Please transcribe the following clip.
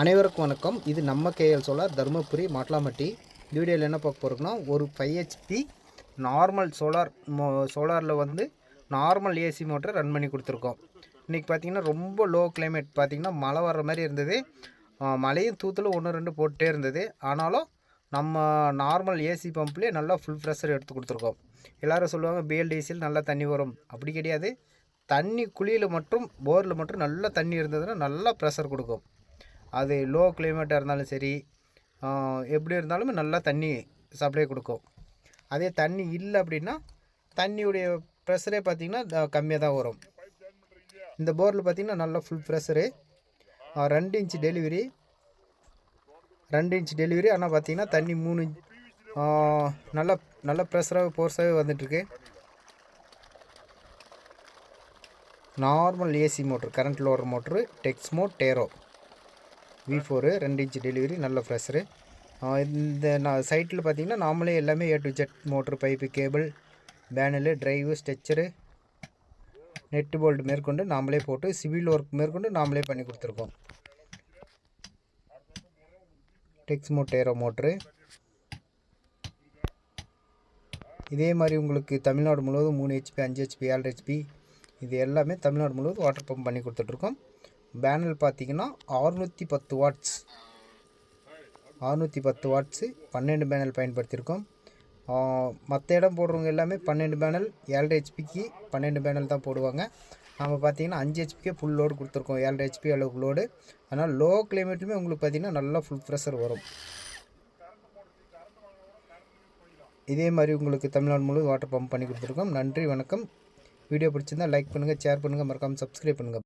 அனைவருக்கும் வணக்கம். இது நம்ம கேஎல் சோலார் தருமபுரி மாட்லாம்பட்டி. இந்த வீடியோவில் என்ன பார்க்க போகிறோம்னா, ஒரு 5 HP நார்மல் சோலாரில் வந்து நார்மல் ஏசி மோட்டர் ரன் பண்ணி கொடுத்துருக்கோம். இன்றைக்கி பார்த்திங்கன்னா ரொம்ப லோ கிளைமேட், பார்த்திங்கன்னா மழை வர்ற மாதிரி இருந்தது. மழையும் தூத்தில் 1-2 போட்டுகிட்டே இருந்தது. ஆனாலும் நம்ம நார்மல் ஏசி பம்ப்லேயே நல்லா ஃபுல் ப்ரெஷர் எடுத்து கொடுத்துருக்கோம். எல்லோரும் சொல்லுவாங்க பிஎல்டிசியில் நல்லா தண்ணி வரும். அப்படி கிடையாது. தண்ணி குழியில் மட்டும் போரில் மட்டும் நல்லா தண்ணி இருந்ததுன்னா நல்லா ப்ரெஷர் கொடுக்கும். அது லோ கிளைமேட்டாக இருந்தாலும் சரி, எப்படி இருந்தாலுமே நல்லா தண்ணி சப்ளை கொடுக்கும். அதே தண்ணி இல்லை அப்படின்னா தண்ணியுடைய ப்ரெஷரே பார்த்திங்கன்னா கம்மியாக தான் வரும். இந்த போரில் பார்த்திங்கன்னா நல்லா ஃபுல் ப்ரெஷரு, 2 இன்ச் டெலிவரி. ஆனால் பார்த்திங்கன்னா தண்ணி 3 நல்ல ப்ரெஷராகவே ஃபோர்ஸாகவே வந்துட்டுருக்கு. Normal AC motor, current lower motor, Texmo Taro V4 2 inch delivery, நல்ல ப்ரெஷரு. இந்த சைட்டில் பார்த்திங்கன்னா நாமளே எல்லாமே A to Z motor, pipe, cable, panel, drive, structure, nut bolt மேற்கொண்டு நாமளே போட்டு சிவில் ஒர்க் மேற்கொண்டு நாமளே பண்ணி கொடுத்துருக்கோம். டெக்ஸ்மோ டேரோ மோட்ரு. இதே மாதிரி உங்களுக்கு தமிழ்நாடு முழுவதும் 3 HP, 5 HP, 7 HP இது எல்லாமே தமிழ்நாடு முழுவதும் வாட்டர் பம்ப் பண்ணி கொடுத்துட்ருக்கோம். பேனல் பார்த்திங்கன்னா 610 வாட்ஸ், 12 பேனல் பயன்படுத்தியிருக்கோம். மற்ற இடம் போடுறவங்க எல்லாமே 12 பேனல், 7 HPக்கு 12 பேனல் தான் போடுவாங்க. நம்ம பார்த்திங்கன்னா 5 HPக்கே ஃபுல் லோடு கொடுத்துருக்கோம், 7 HP அளவுக்கு லோடு. அதனால் லோ கிளைமேட்டுமே உங்களுக்கு பார்த்திங்கன்னா நல்லா ஃபுல் ப்ரெஷர் வரும். இதே மாதிரி உங்களுக்கு தமிழ்நாடு முழுவதும் வாட்டர் பம்ப் பண்ணி கொடுத்துருக்கோம். நன்றி, வணக்கம். வீடியோ பிடிச்சிருந்தால் லைக் பண்ணுங்கள், ஷேர் பண்ணுங்கள், மறக்காமல் சப்ஸ்கிரைப் பண்ணுங்கள்.